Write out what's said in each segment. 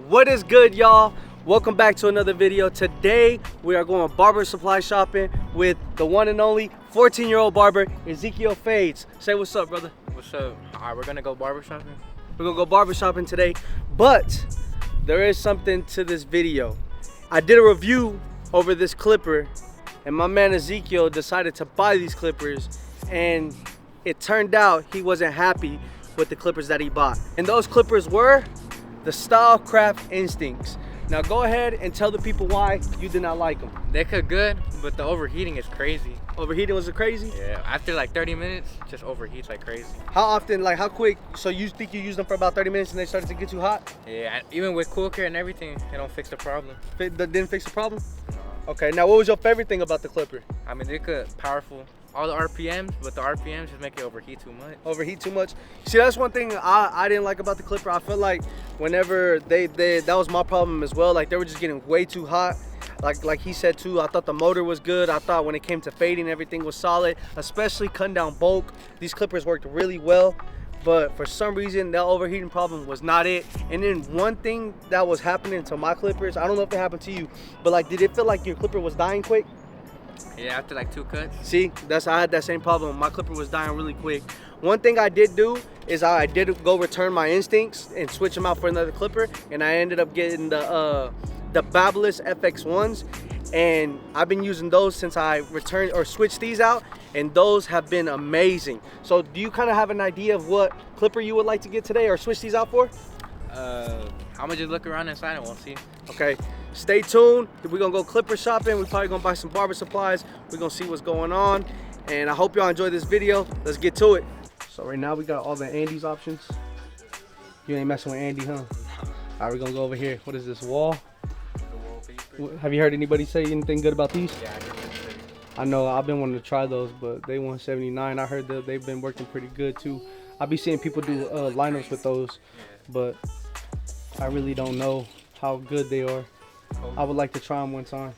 What is good, y'all? Welcome back to another video. Today we are going barber supply shopping with the one and only 14-year-old barber Ezekiel Fades. Say what's up, brother. What's up? All right, we're gonna go barber shopping. We're gonna go barber shopping today, but there is something to this video. I did a review over this clipper and my man Ezekiel decided to buy these clippers, and it turned out he wasn't happy with the clippers that he bought. And those clippers were the Stylecraft Instincts. Now go ahead and tell the people why you did not like them. They cut good, but the overheating is crazy. Overheating was it crazy? Yeah, after like 30 minutes, just overheats like crazy. How often, like how quick? So you think you used them for about 30 minutes and they started to get too hot? Yeah, even with cool care and everything, it don't fix the problem. Didn't fix the problem? Okay, now what was your favorite thing about the clipper? I mean, they could powerful, all the RPMs, but the RPMs just make it overheat too much. Overheat too much? See, that's one thing I didn't like about the clipper. I feel like whenever that was my problem as well. Like they were just getting way too hot. Like he said too, I thought the motor was good. I thought when it came to fading, everything was solid, especially cutting down bulk. These clippers worked really well, but for some reason that overheating problem was not it. And then one thing that was happening to my clippers, I don't know if it happened to you, but like did it feel like your clipper was dying quick? Yeah, after like 2 cuts. See, I had that same problem. My clipper was dying really quick. One thing I did do is I did go return my Instincts and switch them out for another clipper, and I ended up getting the Babyliss FX1s, and I've been using those since I returned or switched these out, and those have been amazing. So do you kind of have an idea of what clipper you would like to get today or switch these out for? I'm gonna just look around inside and we'll see. Okay, stay tuned. We're gonna go clipper shopping. We're probably gonna buy some barber supplies. We're gonna see what's going on, and I hope y'all enjoy this video. Let's get to it. So right now we got all the Andy's options. You ain't messing with Andy, huh? All right, we're gonna go over here. What is this, wall? Have you heard anybody say anything good about these? Yeah, I know I've been wanting to try those, but they $179. I heard that they've been working pretty good too. I'll be seeing people do lineups with those, but I really don't know how good they are. I would like to try them one time.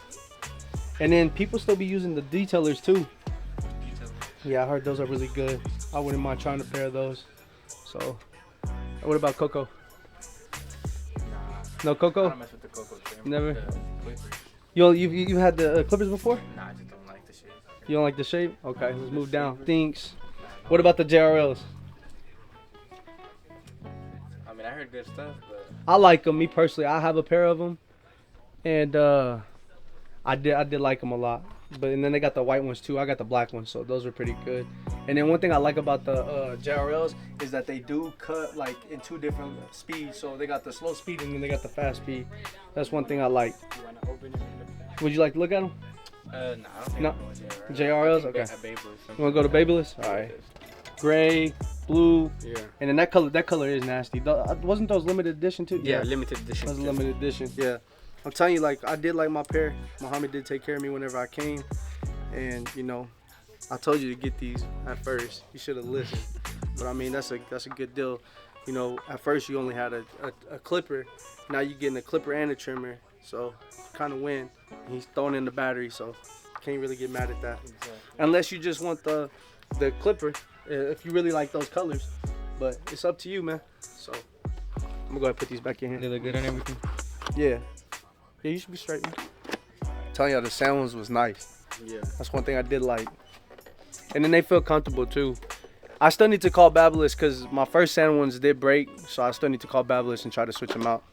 And then people still be using the detailers too. Yeah, I heard those are really good. I wouldn't mind trying a pair of those. So, what about Coco? No Coco? I don't mess with the Coco trim. Never. The You had the clippers before? Nah, I just don't like the shape. You don't like the shape? Okay, let's move down. Thinks. What about the JRLs? I mean, I heard good stuff, but I like them. Me personally, I have a pair of them, and I did like them a lot. But and then they got the white ones too. I got the black ones, so those are pretty good. And then one thing I like about the JRLs is that they do cut like in 2 different speeds. So they got the slow speed and then they got the fast speed. That's one thing I like. you wanna open it and look at Would you like to look at them? it? Nah, I don't think No. I'm going JRLs? Okay. You wanna go to Babyliss? All right. Gray, blue, Yeah. and then that color is nasty. Wasn't those limited edition too? Yeah, limited edition. That was a limited edition. Yeah. I'm telling you, like I did like my pair. Muhammad did take care of me whenever I came, and you know, I told you to get these at first. You should have listened. But I mean, that's a good deal. You know, at first you only had a clipper. Now you're getting a clipper and a trimmer, so kind of win. And he's throwing in the battery, so can't really get mad at that. Exactly. Unless you just want the clipper, if you really like those colors. But it's up to you, man. So I'm gonna go ahead and put these back in They here. look good and everything. Yeah. Yeah, you should be straight, man. Telling y'all the sounds was nice. Yeah. That's one thing I did like. And then they feel comfortable too. I still need to call Babyliss because my first sand ones did break, so I still need to call Babyliss and try to switch them out.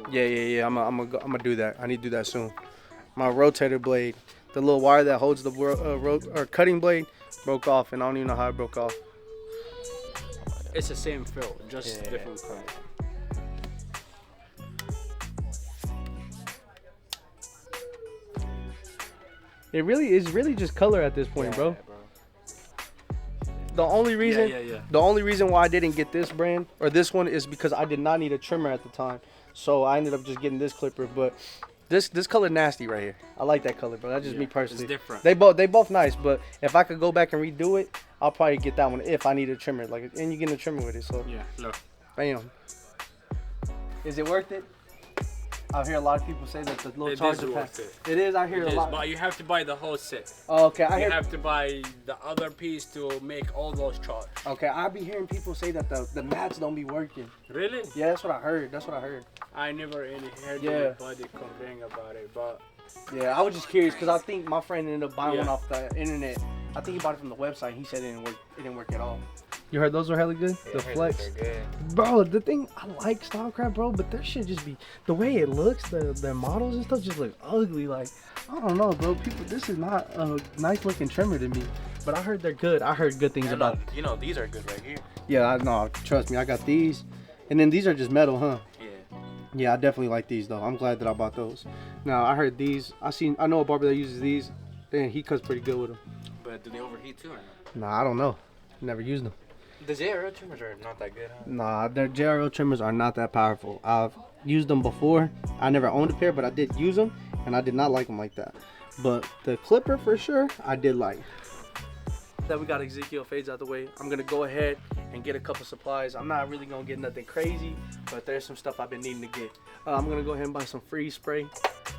Yeah. I'm gonna do that. I need to do that soon. My rotator blade, the little wire that holds the cutting blade, broke off, and I don't even know how it broke off. It's the same fill, just different color. It really is just color at this point, bro. The only reason the only reason why I didn't get this brand or this one is because I did not need a trimmer at the time. So I ended up just getting this clipper, but this color nasty right here. I like that color, bro. That's just me personally. It's different. They both nice, but if I could go back and redo it, I'll probably get that one if I need a trimmer. Like, and you getting a trimmer with it, so Yeah, look. bam. Is it worth it? I hear a lot of people say that the little It charger is pack. worth It is. I hear It a is, lot. but you have to buy the whole set. Oh, okay, I You hear. have to buy the other piece to make all those charts. Okay, I be hearing people say that the mats don't be working. Really? Yeah, that's what I heard. I never any heard Yeah. anybody complaining about it, but Yeah, I was just curious because I think my friend ended up buying one Yeah. off the internet. I think he bought it from the website. He said it didn't work at all. You heard those were hella good? Yeah, The I heard Flex. those are good. Bro, the thing, I like style crap, bro, but their shit just be, the way it looks, the models and stuff just look ugly. Like, I don't know, bro. People, this is not a nice looking trimmer to me. But I heard they're good. I heard good things Yeah, about no, you know, these are good right here. Yeah, I know. Trust me, I got these. And then these are just metal, huh? Yeah. Yeah, I definitely like these though. I'm glad that I bought those. Now, I heard these. I know a barber that uses these, and he cuts pretty good with them. But do they overheat too or not? Nah, I don't know. Never used them. The JRL trimmers are not that good, huh? Nah, their JRL trimmers are not that powerful. I've used them before. I never owned a pair, but I did use them, and I did not like them like that. But the clipper, for sure, I did like. That we got Ezekiel fades out the way, I'm gonna go ahead and get a couple supplies. I'm not really gonna get nothing crazy, but there's some stuff I've been needing to get. I'm gonna go ahead and buy some freeze spray.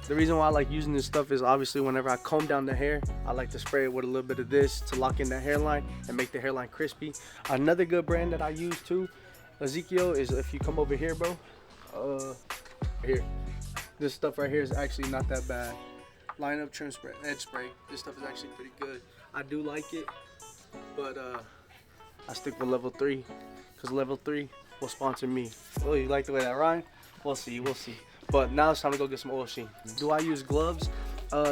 The reason why I like using this stuff is obviously whenever I comb down the hair, I like to spray it with a little bit of this to lock in the hairline and make the hairline crispy. Another good brand that I use too, Ezekiel, is if you come over here, bro. Here, this stuff right here is actually not that bad. Line up trim spray, edge spray. This stuff is actually pretty good. I do like it, but I stick with level 3 because level 3 will sponsor me. Oh, you like the way that rhyme? We'll see, we'll see. But now it's time to go get some oil sheen. Do I use gloves?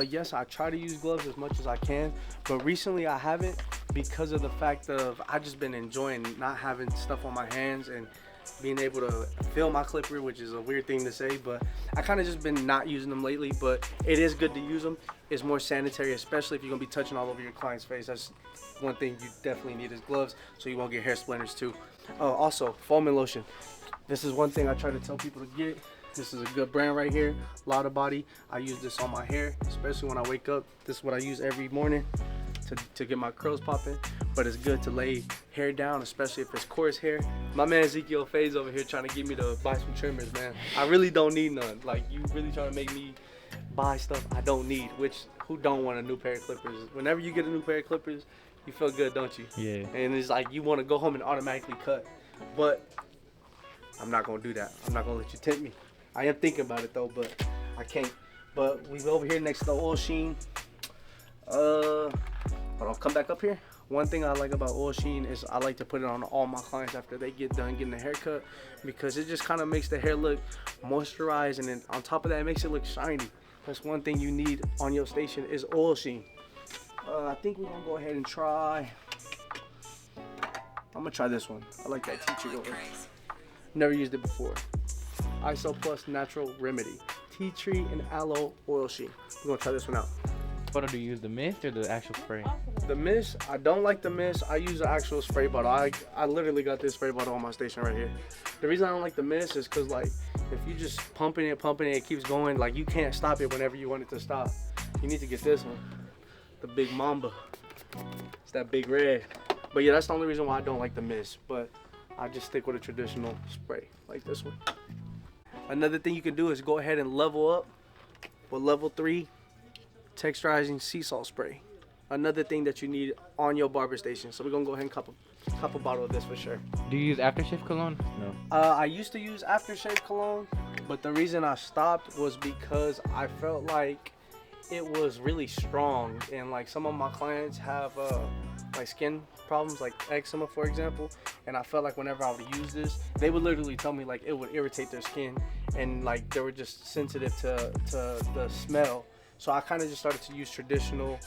Yes, I try to use gloves as much as I can, but recently I haven't because of the fact of I just been enjoying not having stuff on my hands and being able to feel my clipper, which is a weird thing to say, but I kind of just been not using them lately. But it is good to use them. It's more sanitary, especially if you're gonna be touching all over your client's face. That's one thing you definitely need is gloves, so you won't get hair splinters too. Also, foaming lotion. This is one thing I try to tell people to get. This is a good brand right here, Lotta Body. I use this on my hair, especially when I wake up. This is what I use every morning to get my curls popping. But it's good to lay hair down, especially if it's coarse hair. My man Ezekiel Faze over here trying to get me to buy some trimmers, man. I really don't need none. Like, you really trying to make me buy stuff I don't need, which who don't want a new pair of clippers? Whenever you get a new pair of clippers, you feel good, don't you? Yeah. And it's like you want to go home and automatically cut. But I'm not going to do that. I'm not going to let you tempt me. I am thinking about it though, but I can't. But we over here next to the oil sheen. Hold on, come back up here. One thing I like about oil sheen is I like to put it on all my clients after they get done getting a haircut, because it just kind of makes the hair look moisturized, and then on top of that, it makes it look shiny. That's one thing you need on your station is oil sheen. I think we're gonna go ahead and try. I'm gonna try this one. I like that tea tree oil. Never used it before. ISO Plus Natural Remedy. Tea tree and aloe oil sheen. We're gonna try this one out. What do you use, the mist or the actual spray? The mist, I don't like the mist. I use the actual spray bottle. I literally got this spray bottle on my station right here. The reason I don't like the mist is because, like, if you just pumping it, it keeps going, like, you can't stop it whenever you want it to stop. You need to get this one, the Big Mamba. It's that big red. But yeah, that's the only reason why I don't like the mist. But I just stick with a traditional spray like this one. Another thing you can do is go ahead and level up with level 3 texturizing sea salt spray. Another thing that you need on your barber station. So we're gonna go ahead and cop a bottle of this for sure. Do you use aftershave cologne? No. I used to use aftershave cologne, but the reason I stopped was because I felt like it was really strong, and like some of my clients have like skin problems, like eczema for example, and I felt like whenever I would use this, they would literally tell me like it would irritate their skin, and like they were just sensitive to the smell. So I kind of just started to use traditional,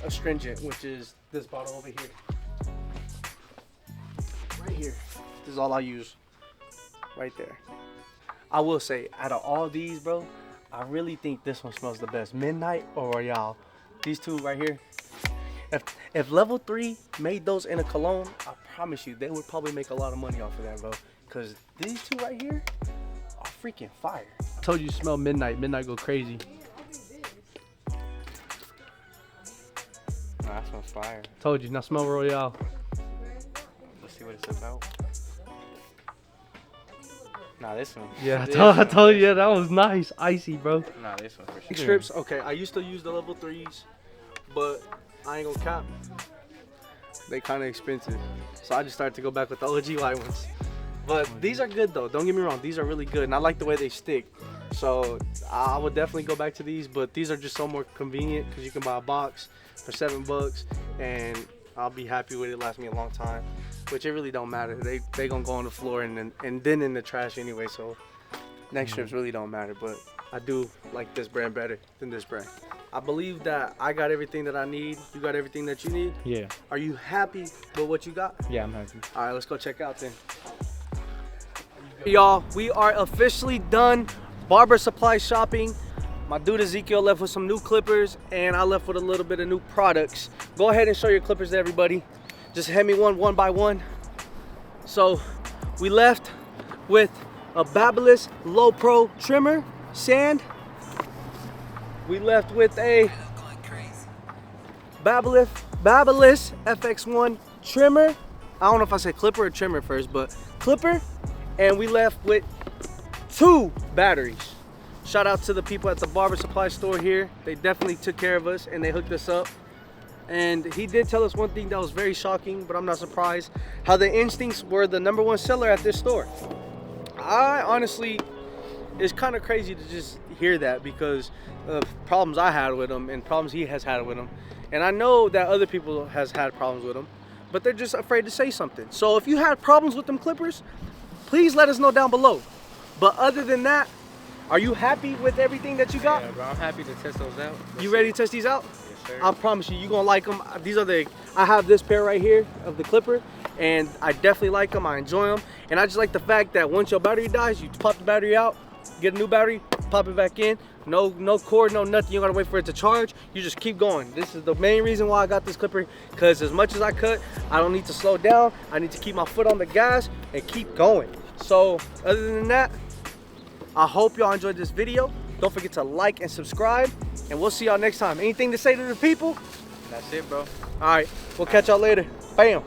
astringent, which is this bottle over here. Right here. This is all I use. Right there. I will say, out of all these, bro, I really think this one smells the best. Midnight or Royale. These two right here. If level 3 made those in a cologne, I promise you, they would probably make a lot of money off of that, bro. Because these two right here are freaking fire. I told you smell Midnight. Midnight go crazy. Nah, that smells fire. Told you. Now smell Royale. Let's see what it's about. Nah, this one. Yeah, I told you. Yeah, that was nice. Icy, bro. Nah, this one for sure. Ink strips. Okay, I used to use the level 3s, but I ain't gonna cap. They kind of expensive. So I just started to go back with the OG white ones. But these are good though. Don't get me wrong. These are really good, and I like the way they stick. So I would definitely go back to these. But these are just so more convenient because you can buy a box for $7, and I'll be happy with it. Last me a long time, which it really don't matter. They gonna go on the floor and then in the trash anyway. So neck strips really don't matter. But I do like this brand better than this brand. I believe that I got everything that I need. You got everything that you need? Yeah. Are you happy with what you got? Yeah, I'm happy. All right, let's go check out then. Y'all, we are officially done barber supply shopping. My dude Ezekiel left with some new clippers, and I left with a little bit of new products. Go ahead and show your clippers to everybody. Just hand me one by one. So we left with a Babyliss Low Pro trimmer, sand. We left with a Babyliss FX1 trimmer. I don't know if I said clipper or trimmer first, but clipper. And we left with 2 batteries. Shout out to the people at the barber supply store here. They definitely took care of us and they hooked us up. And he did tell us one thing that was very shocking, but I'm not surprised, how the Instincts were the #1 seller at this store. I honestly, it's kind of crazy to just hear that because of problems I had with them and problems he has had with them. And I know that other people has had problems with them, but they're just afraid to say something. So if you had problems with them clippers, please let us know down below. But other than that, are you happy with everything that you got? Yeah, bro, I'm happy to test those out. You ready to test these out? Yes, sir. I promise you, you're gonna like them. These are I have this pair right here of the clipper, and I definitely like them. I enjoy them, and I just like the fact that once your battery dies, you pop the battery out, get a new battery, pop it back in. No cord, no nothing. You don't gotta wait for it to charge. You just keep going. This is the main reason why I got this clipper, because as much as I cut, I don't need to slow down. I need to keep my foot on the gas and keep going. So other than that, I hope y'all enjoyed this video. Don't forget to like and subscribe, and we'll see y'all next time. Anything to say to the people? That's it, bro. All right, we'll catch y'all later. Bam.